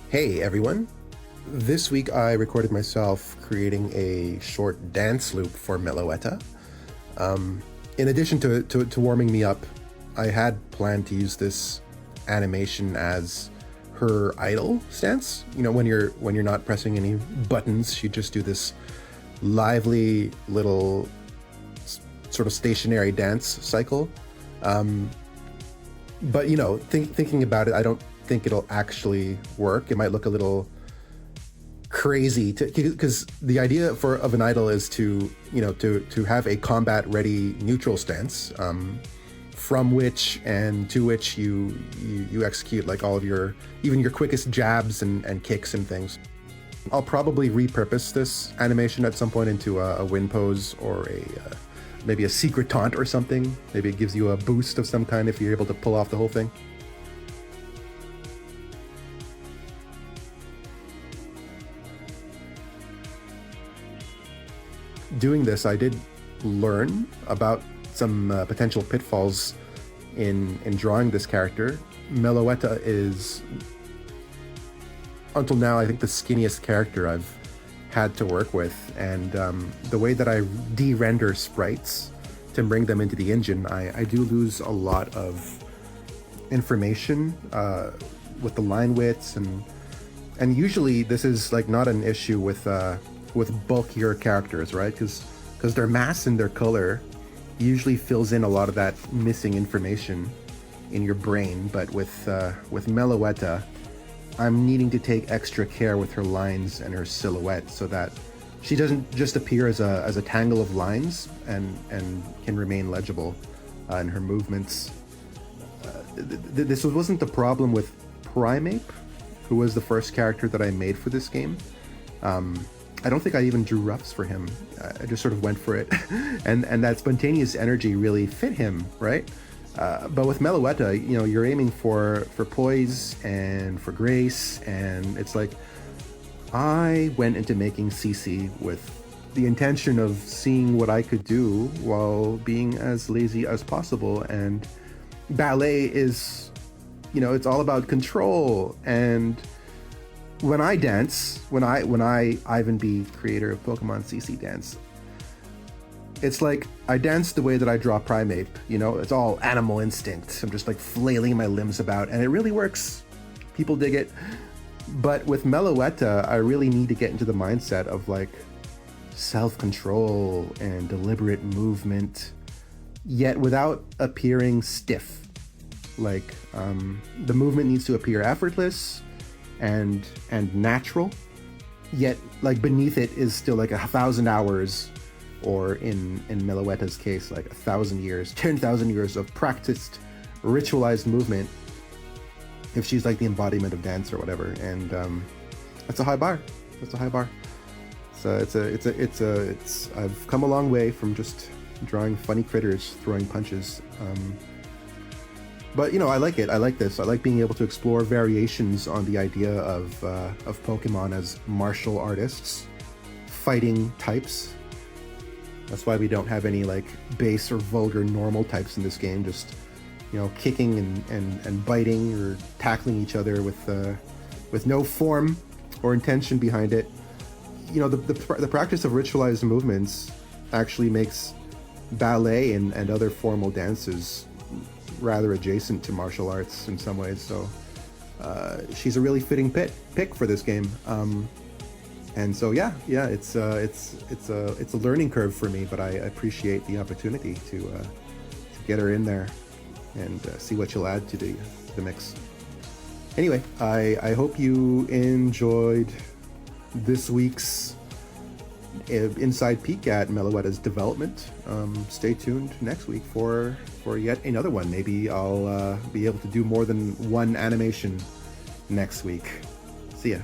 Hey everyone! This week I recorded myself creating a short dance loop for Meloetta. In addition to warming me up, I had planned to use this animation as her idle stance. You know, when you're not pressing any buttons, she just do this lively little sort of stationary dance cycle. But you know, thinking about it, I don't think it'll actually work. It might look a little crazy because the idea of an idol is to have a combat ready neutral stance, from which and to which you execute like all of even your quickest jabs and kicks and things. I'll probably repurpose this animation at some point into a win pose or maybe a secret taunt or something. Maybe it gives you a boost of some kind if you're able to pull off the whole thing. Doing this, I did learn about some potential pitfalls in drawing this character. Meloetta is, until now, I think the skinniest character I've had to work with, and the way that I de-render sprites to bring them into the engine, I do lose a lot of information with the line widths, and usually this is like not an issue with bulkier characters, right? Because their mass and their color usually fills in a lot of that missing information in your brain. But with Meloetta, I'm needing to take extra care with her lines and her silhouette so that she doesn't just appear as a tangle of lines and can remain legible in her movements. This wasn't the problem with Primeape, who was the first character that I made for this game. I don't think I even drew roughs for him. I just sort of went for it. and that spontaneous energy really fit him, right? But with Meloetta, you know, you're aiming for poise and for grace, and it's like, I went into making CC with the intention of seeing what I could do while being as lazy as possible, and ballet is, you know, it's all about control. And when I dance, when I Ivan B, creator of PKMNCC, dance, it's like I dance the way that I draw Primeape. You know, it's all animal instinct. I'm just like flailing my limbs about, and it really works. People dig it. But with Meloetta, I really need to get into the mindset of like self-control and deliberate movement, yet without appearing stiff. Like the movement needs to appear effortless and natural, yet like beneath it is still like 1,000 hours, or in Meloetta's case, like 1,000 years, 10,000 years of practiced, ritualized movement, if she's like the embodiment of dance or whatever. And that's a high bar. That's a high bar. So it's I've come a long way from just drawing funny critters throwing punches. But you know, I like it. I like this. I like being able to explore variations on the idea of Pokemon as martial artists, fighting types. That's why we don't have any like base or vulgar normal types in this game. Just, you know, kicking and biting or tackling each other with no form or intention behind it. You know, the practice of ritualized movements actually makes ballet and other formal dances rather adjacent to martial arts in some ways. So she's a really fitting pick for this game. And so yeah, it's a learning curve for me, but I appreciate the opportunity to get her in there and see what she'll add to the mix. Anyway, I hope you enjoyed this week's inside peek at Meloetta's development. Stay tuned next week for yet another one. Maybe I'll be able to do more than one animation next week. See ya.